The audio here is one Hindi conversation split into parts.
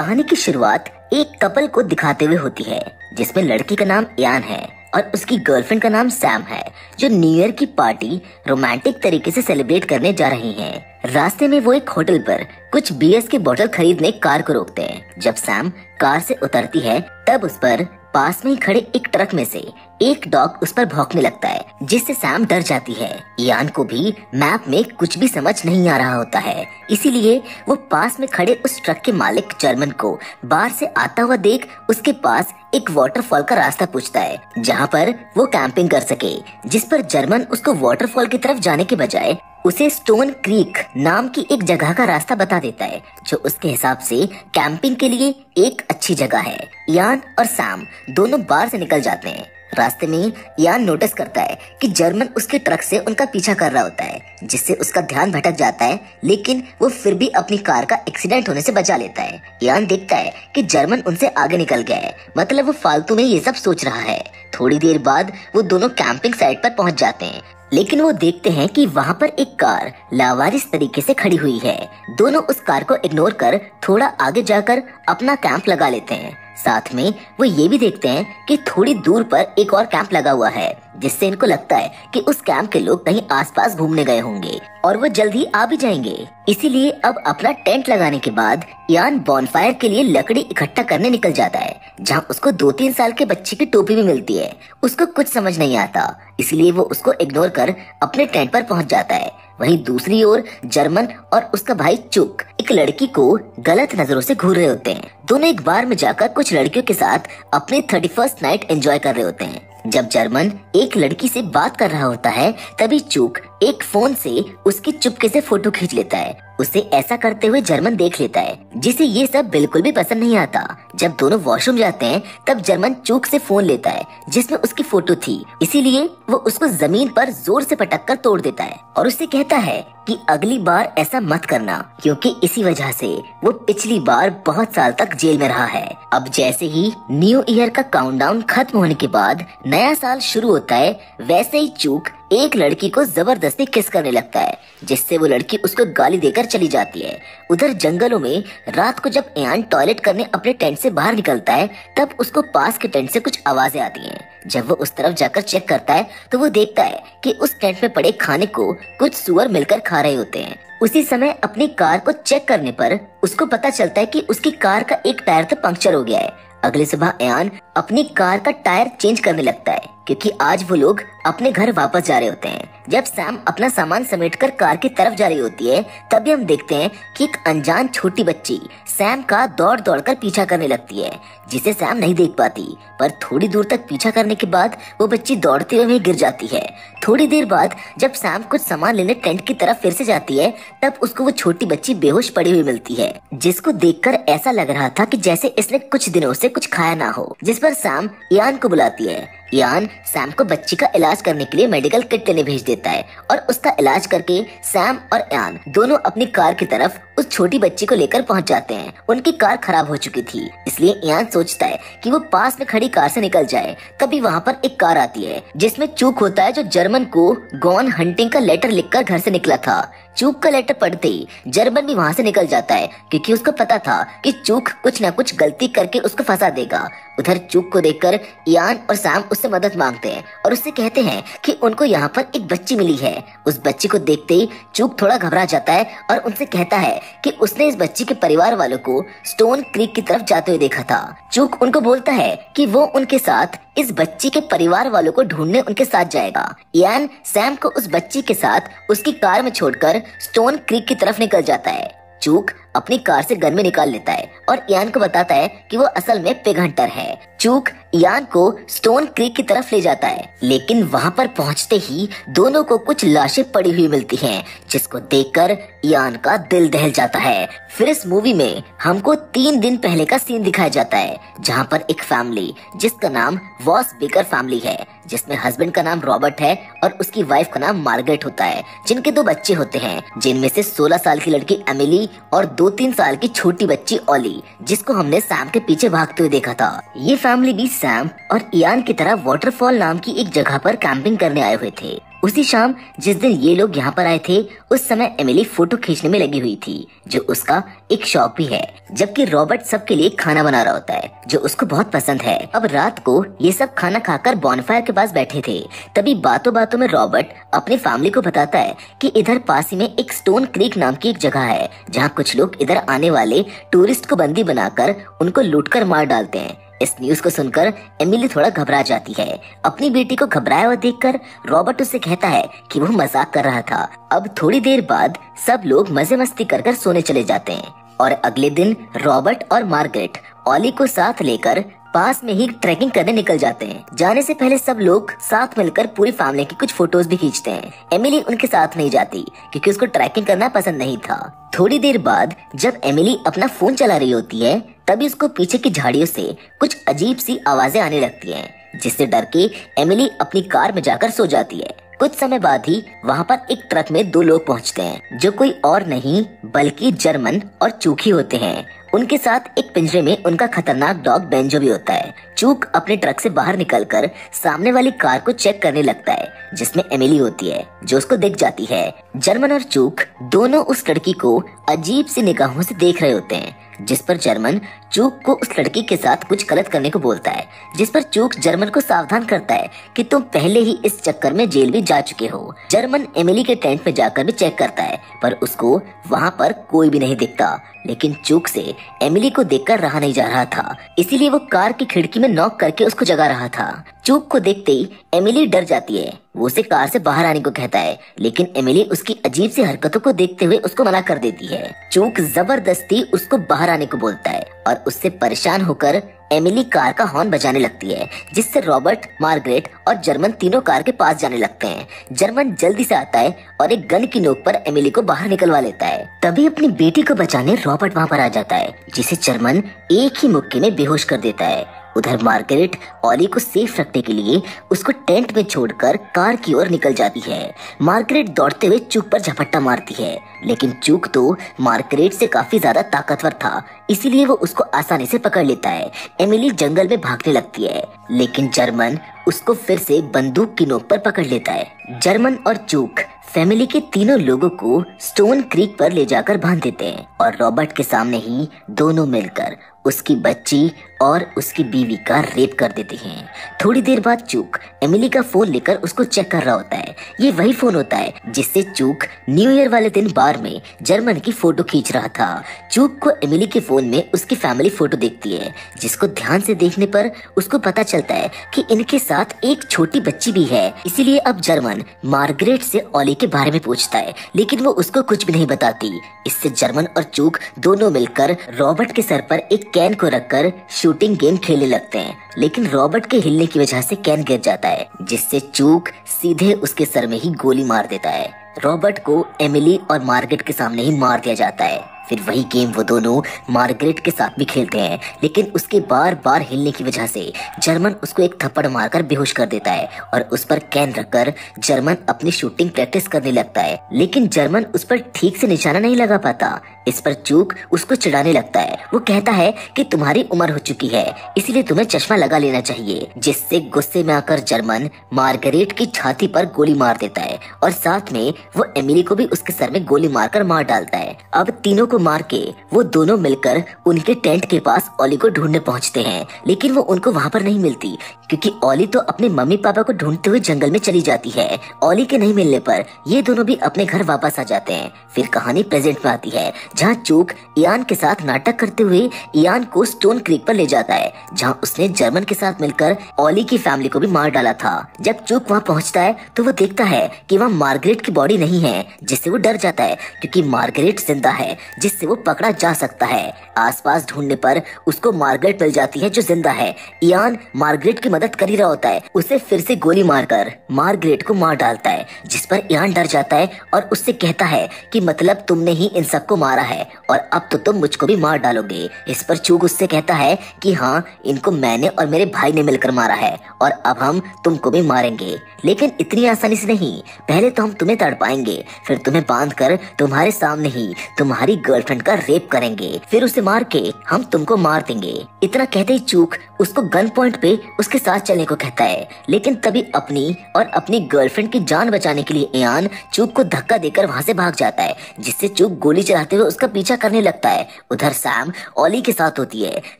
कहानी की शुरुआत एक कपल को दिखाते हुए होती है जिसमें लड़की का नाम यान है और उसकी गर्लफ्रेंड का नाम सैम है, जो न्यू ईयर की पार्टी रोमांटिक तरीके से सेलिब्रेट करने जा रही हैं। रास्ते में वो एक होटल पर कुछ बियर्स की बोतल खरीदने कार को रोकते हैं। जब सैम कार से उतरती है तब उस पर पास में ही खड़े एक ट्रक में से एक डॉग उस पर भौंकने लगता है, जिससे सैम डर जाती है। यान को भी मैप में कुछ भी समझ नहीं आ रहा होता है, इसीलिए वो पास में खड़े उस ट्रक के मालिक जर्मन को बाहर से आता हुआ देख उसके पास एक वाटरफॉल का रास्ता पूछता है जहाँ पर वो कैंपिंग कर सके, जिस पर जर्मन उसको वाटरफॉल की तरफ जाने के बजाय उसे स्टोन क्रीक नाम की एक जगह का रास्ता बता देता है, जो उसके हिसाब से कैंपिंग के लिए एक अच्छी जगह है। यान और सैम दोनों बाहर से निकल जाते हैं। रास्ते में यान नोटिस करता है कि जर्मन उसके ट्रक से उनका पीछा कर रहा होता है, जिससे उसका ध्यान भटक जाता है, लेकिन वो फिर भी अपनी कार का एक्सीडेंट होने से बचा लेता है। यान देखता है कि जर्मन उनसे आगे निकल गया है, मतलब वो फालतू में ये सब सोच रहा है। थोड़ी देर बाद वो दोनों कैंपिंग साइट पर पहुंच जाते हैं, लेकिन वो देखते हैं कि वहाँ पर एक कार लावारिस तरीके से खड़ी हुई है। दोनों उस कार को इग्नोर कर थोड़ा आगे जाकर अपना कैंप लगा लेते हैं। साथ में वो ये भी देखते हैं कि थोड़ी दूर पर एक और कैंप लगा हुआ है, जिससे इनको लगता है कि उस कैंप के लोग कहीं आसपास घूमने गए होंगे और वो जल्द ही आ भी जाएंगे। इसीलिए अब अपना टेंट लगाने के बाद यान बॉनफायर के लिए लकड़ी इकट्ठा करने निकल जाता है, जहाँ उसको 2-3 साल के बच्चे की टोपी भी मिलती है। उसको कुछ समझ नहीं आता, इसलिए वो उसको इग्नोर कर अपने टेंट पर पहुंच जाता है। वहीं दूसरी ओर जर्मन और उसका भाई चुक एक लड़की को गलत नजरों से घूर रहे होते हैं। दोनों एक बार में जाकर कुछ लड़कियों के साथ अपनी 31st नाइट एंजॉय कर रहे होते हैं। जब जर्मन एक लड़की से बात कर रहा होता है तभी चुक एक फोन से उसकी चुपके से फोटो खींच लेता है। उसे ऐसा करते हुए जर्मन देख लेता है, जिसे ये सब बिल्कुल भी पसंद नहीं आता। जब दोनों वॉशरूम जाते हैं तब जर्मन चुक से फोन लेता है जिसमें उसकी फोटो थी, इसीलिए वो उसको जमीन पर जोर से पटक कर तोड़ देता है और उससे कहता है कि अगली बार ऐसा मत करना, क्योंकि इसी वजह से वो पिछली बार बहुत साल तक जेल में रहा है। अब जैसे ही न्यू ईयर का काउंटडाउन खत्म होने के बाद नया साल शुरू होता है, वैसे ही चुक एक लड़की को जबरदस्ती किस करने लगता है, जिससे वो लड़की उसको गाली देकर चली जाती है। उधर जंगलों में रात को जब यान टॉयलेट करने अपने टेंट से बाहर निकलता है तब उसको पास के टेंट से कुछ आवाजें आती हैं। जब वो उस तरफ जाकर चेक करता है तो वो देखता है कि उस टेंट में पड़े खाने को कुछ सुअर मिलकर खा रहे होते हैं। उसी समय अपनी कार को चेक करने पर उसको पता चलता है कि उसकी कार का एक टायर तो पंक्चर हो गया है। अगली सुबह यान अपनी कार का टायर चेंज करने लगता है, क्योंकि आज वो लोग अपने घर वापस जा रहे होते हैं। जब सैम अपना सामान समेटकर कार की तरफ जा रही होती है तभी हम देखते हैं कि एक अनजान छोटी बच्ची सैम का दौड़ दौड़ कर पीछा करने लगती है, जिसे सैम नहीं देख पाती। पर थोड़ी दूर तक पीछा करने के बाद वो बच्ची दौड़ते हुए गिर जाती है। थोड़ी देर बाद जब सैम कुछ सामान लेने टेंट की तरफ फिर से जाती है तब उसको वो छोटी बच्ची बेहोश पड़ी हुई मिलती है, जिसको देखकर ऐसा लग रहा था कि जैसे इसने कुछ दिनों से कुछ खाया ना हो। जिस पर सैम यान को बुलाती है। यान सैम को बच्ची का इलाज करने के लिए मेडिकल किट लेने भेज देता है और उसका इलाज करके सैम और यान दोनों अपनी कार की तरफ उस छोटी बच्ची को लेकर पहुंच जाते हैं। उनकी कार खराब हो चुकी थी, इसलिए यान सोचता है कि वो पास में खड़ी कार से निकल जाए। तभी वहाँ पर एक कार आती है जिसमें चूक होता है, जो जर्मन को गॉन हंटिंग का लेटर लिखकर घर से निकला था। चूक का लेटर पढ़ते ही जर्मन भी वहाँ से निकल जाता है, क्योंकि उसको पता था कि चूक कुछ न कुछ गलती करके उसको फंसा देगा। उधर चूक को देखकर यान और सैम उससे मदद मांगते हैं और उससे कहते हैं कि उनको यहाँ पर एक बच्ची मिली है। उस बच्ची को देखते ही चूक थोड़ा घबरा जाता है और उनसे कहता है कि उसने इस बच्ची के परिवार वालों को स्टोन क्रीक की तरफ जाते हुए देखा था। चूक उनको बोलता है कि वो उनके साथ इस बच्ची के परिवार वालों को ढूंढने उनके साथ जाएगा। यान सैम को उस बच्ची के साथ उसकी कार में छोड़कर स्टोन क्रीक की तरफ निकल जाता है। चूक अपनी कार से गन में निकाल लेता है और यान को बताता है कि वो असल में पिग हंटर है। चूक यान को स्टोन क्रीक की तरफ ले जाता है, लेकिन वहाँ पर पहुँचते ही दोनों को कुछ लाशें पड़ी हुई मिलती हैं, जिसको देखकर यान का दिल दहल जाता है। फिर इस मूवी में हमको 3 दिन पहले का सीन दिखाया जाता है, जहाँ पर एक फैमिली जिसका नाम वॉस बेकर फैमिली है, जिसमें हस्बैंड का नाम रॉबर्ट है और उसकी वाइफ का नाम मार्गरेट होता है, जिनके 2 बच्चे होते हैं, जिनमें से 16 साल की लड़की एमिली और 2-3 साल की छोटी बच्ची ओली, जिसको हमने सैम के पीछे भागते हुए देखा था। ये फैमिली भी सैम और यान की तरह वाटरफॉल नाम की एक जगह पर कैंपिंग करने आए हुए थे। उसी शाम जिस दिन ये लोग यहाँ पर आए थे, उस समय एमिली फोटो खींचने में लगी हुई थी, जो उसका एक शौक भी है, जबकि रॉबर्ट सबके लिए खाना बना रहा होता है जो उसको बहुत पसंद है। अब रात को ये सब खाना खाकर बॉनफायर के पास बैठे थे, तभी बातों बातों में रॉबर्ट अपनी फैमिली को बताता है कि इधर पास ही में एक स्टोन क्रीक नाम की एक जगह है, जहाँ कुछ लोग इधर आने वाले टूरिस्ट को बंदी बनाकर उनको लूटकर मार डालते हैं। इस न्यूज को सुनकर एमिली थोड़ा घबरा जाती है। अपनी बेटी को घबराया हुआ देखकर रॉबर्ट उससे कहता है कि वो मजाक कर रहा था। अब थोड़ी देर बाद सब लोग मजे मस्ती कर सोने चले जाते हैं और अगले दिन रॉबर्ट और मार्गरेट ऑली को साथ लेकर पास में ही ट्रैकिंग करने निकल जाते हैं। जाने से पहले सब लोग साथ मिलकर पूरी फैमिली की कुछ फोटोज भी खींचते हैं। एमिली उनके साथ नहीं जाती क्योंकि उसको ट्रैकिंग करना पसंद नहीं था। थोड़ी देर बाद जब एमिली अपना फोन चला रही होती है, तभी उसको पीछे की झाड़ियों से कुछ अजीब सी आवाजें आने लगती हैं, जिससे डर के एमिली अपनी कार में जाकर सो जाती है। कुछ समय बाद ही वहाँ पर एक ट्रक में दो लोग पहुँचते हैं, जो कोई और नहीं बल्कि जर्मन और चूकी होते हैं। उनके साथ एक पिंजरे में उनका खतरनाक डॉग बेंजो भी होता है। चूक अपने ट्रक से बाहर निकलकर सामने वाली कार को चेक करने लगता है, जिसमें एमिली होती है, जो उसको दिख जाती है। जर्मन और चूक दोनों उस लड़की को अजीब सी निगाहों से देख रहे होते हैं, जिस पर जर्मन चूक को उस लड़की के साथ कुछ गलत करने को बोलता है, जिस पर चूक जर्मन को सावधान करता है कि तुम पहले ही इस चक्कर में जेल भी जा चुके हो। जर्मन एमिली के टेंट में जाकर भी चेक करता है, पर उसको वहाँ पर कोई भी नहीं दिखता। लेकिन चूक से एमिली को देखकर रहा नहीं जा रहा था, इसीलिए वो कार की खिड़की में नॉक करके उसको जगा रहा था। चूक को देखते ही एमिली डर जाती है। वो उसे कार से बाहर आने को कहता है, लेकिन एमिली उसकी अजीब सी हरकतों को देखते हुए उसको मना कर देती है। चूक जबरदस्ती उसको बाहर आने को बोलता है और उससे परेशान होकर एमिली कार का हॉर्न बजाने लगती है, जिससे रॉबर्ट, मार्गरेट और जर्मन तीनों कार के पास जाने लगते हैं। जर्मन जल्दी से आता है और एक गन की नोक पर एमिली को बाहर निकलवा लेता है। तभी अपनी बेटी को बचाने रॉबर्ट वहाँ पर आ जाता है, जिसे जर्मन एक ही मुक्के में बेहोश कर देता है। उधर मार्गरेट ऑली को सेफ रखने के लिए उसको टेंट में छोड़कर कार की ओर निकल जाती है। मार्गरेट दौड़ते हुए चूक पर झपट्टा मारती है, लेकिन चूक तो मार्गरेट से काफी ज्यादा ताकतवर था, इसीलिए वो उसको आसानी से पकड़ लेता है। एमिली जंगल में भागने लगती है, लेकिन जर्मन उसको फिर से बंदूक की नोक पर पकड़ लेता है। जर्मन और चूक फैमिली के तीनों लोगों को स्टोन क्रीक पर ले जाकर बांध देते हैं और रॉबर्ट के सामने ही दोनों मिलकर उसकी बच्ची और उसकी बीवी का रेप कर देते हैं। थोड़ी देर बाद चूक एमिली का फोन लेकर उसको चेक कर रहा होता है। ये वही फोन होता है जिससे चूक न्यू ईयर वाले दिन बार में जर्मन की फोटो खींच रहा था। चूक को एमिली के फोन में उसकी फैमिली फोटो दिखती है, जिसको ध्यान से देखने पर उसको पता चलता है कि इनके साथ एक छोटी बच्ची भी है। इसीलिए अब जर्मन मार्गरेट से ऑली के बारे में पूछता है, लेकिन वो उसको कुछ भी नहीं बताती। इससे जर्मन और चूक दोनों मिलकर रॉबर्ट के सर पर एक कैन को रखकर शूटिंग गेम खेलने लगते हैं, लेकिन रॉबर्ट के हिलने की वजह से कैन गिर जाता है, जिससे चूक सीधे उसके सर में ही गोली मार देता है। रॉबर्ट को एमिली और मार्गरेट के सामने ही मार दिया जाता है। फिर वही गेम वो दोनों मार्गरेट के साथ भी खेलते हैं, लेकिन उसके बार बार हिलने की वजह से जर्मन उसको एक थप्पड़ मारकर बेहोश कर देता है और उस पर कैन रखकर जर्मन अपनी शूटिंग प्रैक्टिस करने लगता है। लेकिन जर्मन उस पर ठीक से निशाना नहीं लगा पाता। इस पर चूक उसको चिढ़ाने लगता है। वो कहता है कि तुम्हारी उम्र हो चुकी है, इसीलिए तुम्हें चश्मा लगा लेना चाहिए, जिससे गुस्से में आकर जर्मन मार्गरेट की छाती पर गोली मार देता है और साथ में वो एमिली को भी उसके सर में गोली मारकर मार डालता है। अब तीनों को मार के वो दोनों मिलकर उनके टेंट के पास ऑली को ढूंढने पहुंचते हैं, लेकिन वो उनको वहाँ पर नहीं मिलती, क्योंकि ऑली तो अपने मम्मी पापा को ढूंढते हुए जंगल में चली जाती है। ऑली के नहीं मिलने पर ये दोनों भी अपने घर वापस आ जाते हैं। फिर कहानी प्रेजेंट में आती है, जहाँ चूक इयान के साथ नाटक करते हुए इयान को स्टोन क्रीक पर ले जाता है, जहाँ उसने जर्मन के साथ मिलकर ऑली की फैमिली को भी मार डाला था। जब चूक वहाँ पहुँचता है तो वो देखता है कि वहाँ मार्गरेट की बॉडी नहीं है, जिससे वो डर जाता है, क्योंकि मार्गरेट जिंदा है, जिससे वो पकड़ा जा सकता है। आसपास ढूंढने पर उसको मार्गरेट मिल जाती है, जो जिंदा है। इयान मार्गरेट की मदद कर ही रहा होता है, उसे फिर से गोली मारकर मार्गरेट को मार डालता है, जिस पर इयान डर जाता है और उससे कहता है कि मतलब तुमने ही इन सबको मारा मारा है और अब तो तुम मुझको भी मार डालोगे। इस पर चूक उससे कहता है कि हाँ, इनको मैंने और मेरे भाई ने मिलकर मारा है और अब हम तुमको भी मारेंगे, लेकिन इतनी आसानी से नहीं। पहले तो हम तुम्हें तड़पाएंगे, फिर तुम्हें बांध कर तुम्हारे सामने ही तुम्हारी गर्लफ्रेंड का रेप करेंगे, फिर उसे मार के हम तुमको मार देंगे। इतना कहते ही चूक उसको गन पॉइंट पे उसके साथ चलने को कहता है, लेकिन तभी अपनी और अपनी गर्लफ्रेंड की जान बचाने के लिए इयान चूक को धक्का देकर वहां से भाग जाता है, जिससे चूक गोली चलाते हुए उसका पीछा करने लगता है। उधर सैम ऑली के साथ होती है।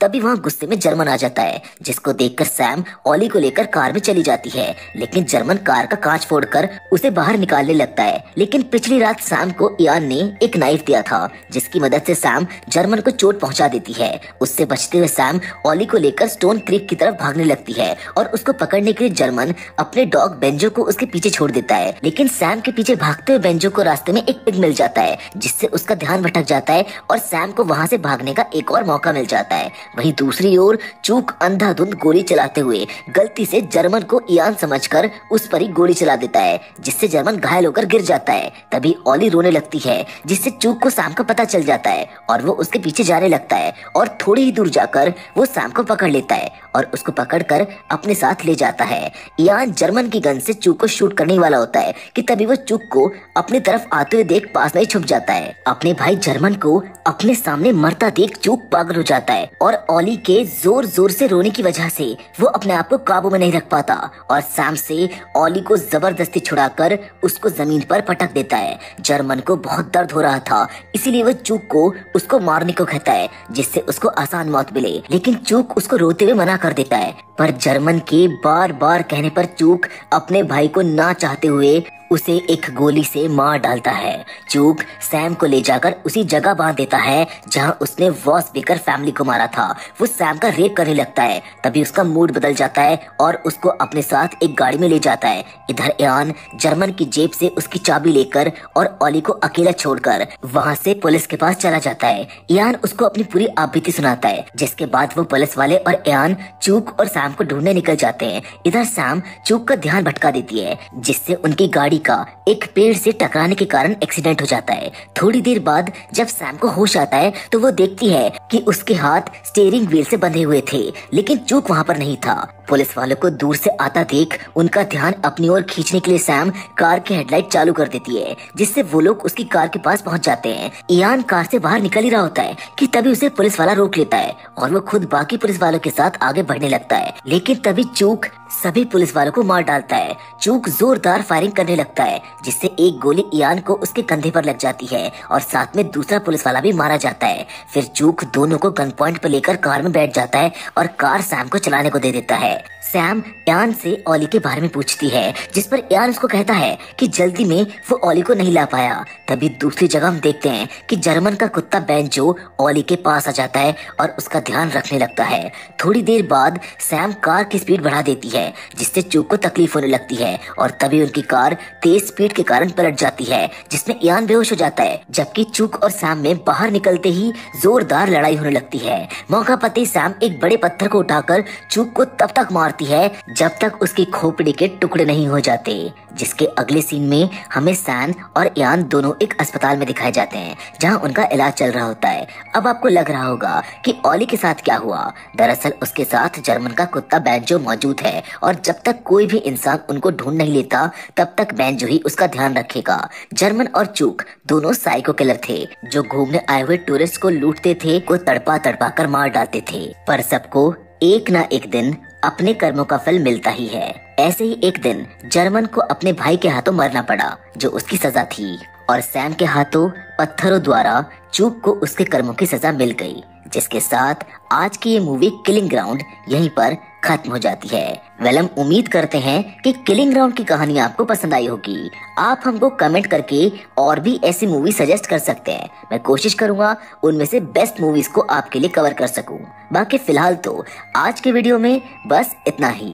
तभी वहां गुस्से में जर्मन आ जाता है, जिसको देखकर सैम ऑली को लेकर कार में चली जाती है, लेकिन जर्मन कार का कांच फोड़कर उसे बाहर निकालने लगता है। लेकिन पिछली रात सैम को इयान ने एक नाइफ दिया था, जिसकी मदद से सैम जर्मन को चोट पहुंचा देती है। उससे बचते हुए सैम ऑली को लेकर स्टोन क्रीक की तरफ भागने लगती है और उसको पकड़ने के लिए जर्मन अपने डॉग बेंजो को उसके पीछे छोड़ देता है। लेकिन सैम के पीछे भागते हुए बेंजो को रास्ते में एक पिग मिल जाता है, जिससे उसका ध्यान भटक जाता है और सैम को वहां से भागने का एक और मौका मिल जाता है। वहीं दूसरी ओर चूक अंधाधुंध गोली चलाते हुए गलती से जर्मन को इयान समझकर उस पर ही गोली चला देता है, जिससे जर्मन घायल होकर गिर जाता है। तभी ऑली रोने लगती है, जिससे चूक को सैम का पता चल जाता है और वो उसके पीछे जाने लगता है और थोड़ी ही दूर जाकर वो सैम को पकड़ लेता है और उसको पकड़कर अपने साथ ले जाता है। इयान जर्मन की गन से चूक को शूट करने वाला होता है कि तभी वो चूक को अपनी तरफ आते हुए देख पास में छुप जाता है। अपने भाई जर्मन को अपने सामने मरता देख चूक पागल हो जाता है और ऑली के जोर जोर से रोने की वजह से वो अपने आप को काबू में नहीं रख पाता और सैम से ऑली को जबरदस्ती छुड़ाकर उसको जमीन पर पटक देता है। जर्मन को बहुत दर्द हो रहा था, इसीलिए वो चूक को उसको मारने को कहता है, जिससे उसको आसान मौत मिले, लेकिन चूक उसको रोते हुए मना कर देता है। पर जर्मन के बार बार कहने पर चूक अपने भाई को ना चाहते हुए उसे एक गोली से मार डालता है। चूक सैम को ले जाकर उसी जगह बांध देता है जहां उसने वॉस बेकर फैमिली को मारा था। वो सैम का रेप करने लगता है। तभी उसका मूड बदल जाता है और उसको अपने साथ एक गाड़ी में ले जाता है। इधर इयान जर्मन की जेब से उसकी चाबी लेकर और ऑली को अकेला छोड़कर वहां से पुलिस के पास चला जाता है। इयान उसको अपनी पूरी आपबीती सुनाता है, जिसके बाद वो पुलिस वाले और इयान चूक और सैम को ढूंढने निकल जाते हैं। इधर सैम चूक का ध्यान भटका देती है, जिससे उनकी गाड़ी का एक पेड़ से टकराने के कारण एक्सीडेंट हो जाता है। थोड़ी देर बाद जब सैम को होश आता है तो वो देखती है कि उसके हाथ स्टीयरिंग व्हील से बंधे हुए थे, लेकिन चूक वहां पर नहीं था। पुलिस वालों को दूर से आता देख उनका ध्यान अपनी ओर खींचने के लिए सैम कार की हेडलाइट चालू कर देती है, जिससे वो लोग उसकी कार के पास पहुंच जाते हैं। इयान कार से बाहर निकल ही रहा होता है कि तभी उसे पुलिस वाला रोक लेता है और वो खुद बाकी पुलिस वालों के साथ आगे बढ़ने लगता है। लेकिन तभी चूक सभी पुलिस वालों को मार डालता है। चूक जोरदार फायरिंग करने लगता है, जिससे एक गोली इयान को उसके कंधे पर लग जाती है और साथ में दूसरा पुलिस वाला भी मारा जाता है। फिर चूक दोनों को गन पॉइंट पर लेकर कार में बैठ जाता है और कार सैम को चलाने को दे देता है। सैम इयान से ऑली के बारे में पूछती है, जिस पर इयान उसको कहता है कि जल्दी में वो ऑली को नहीं ला पाया। तभी दूसरी जगह हम देखते हैं कि जर्मन का कुत्ता बेंजो ऑली के पास आ जाता है और उसका ध्यान रखने लगता है। थोड़ी देर बाद सैम कार की स्पीड बढ़ा देती है, जिससे चूक को तकलीफ होने लगती है और तभी उनकी कार तेज स्पीड के कारण पलट जाती है, जिसमें इयान बेहोश हो जाता है। जबकि चूक और सैम में बाहर निकलते ही जोरदार लड़ाई होने लगती है। मौका पाते सैम एक बड़े पत्थर को उठाकर चूक को तब तक मारती है जब तक उसकी खोपड़ी के टुकड़े नहीं हो जाते। जिसके अगले सीन में हमें सैम और इयान दोनों एक अस्पताल में दिखाए जाते हैं, जहां उनका इलाज चल रहा होता है। अब आपको लग रहा होगा कि ऑली के साथ क्या हुआ। दरअसल उसके साथ जर्मन का कुत्ता बेंजो मौजूद है और जब तक कोई भी इंसान उनको ढूंढ नहीं लेता तब तक बेंजो ही उसका ध्यान रखेगा। जर्मन और चूक दोनों साइको किलर थे, जो घूमने आए हुए टूरिस्ट को लूटते थे, को तड़पा तड़पा कर मार डालते थे। पर सबको एक ना एक दिन अपने कर्मों का फल मिलता ही है। ऐसे ही एक दिन जर्मन को अपने भाई के हाथों मरना पड़ा, जो उसकी सजा थी, और सैम के हाथों पत्थरों द्वारा चूक को उसके कर्मों की सजा मिल गई। जिसके साथ आज की ये मूवी किलिंग ग्राउंड यहीं पर खत्म हो जाती है। हम उम्मीद करते हैं कि किलिंग ग्राउंड की कहानी आपको पसंद आई होगी। आप हमको कमेंट करके और भी ऐसी मूवी सजेस्ट कर सकते हैं। मैं कोशिश करूंगा उनमें से बेस्ट मूवीज को आपके लिए कवर कर सकूं। बाकी फिलहाल तो आज के वीडियो में बस इतना ही।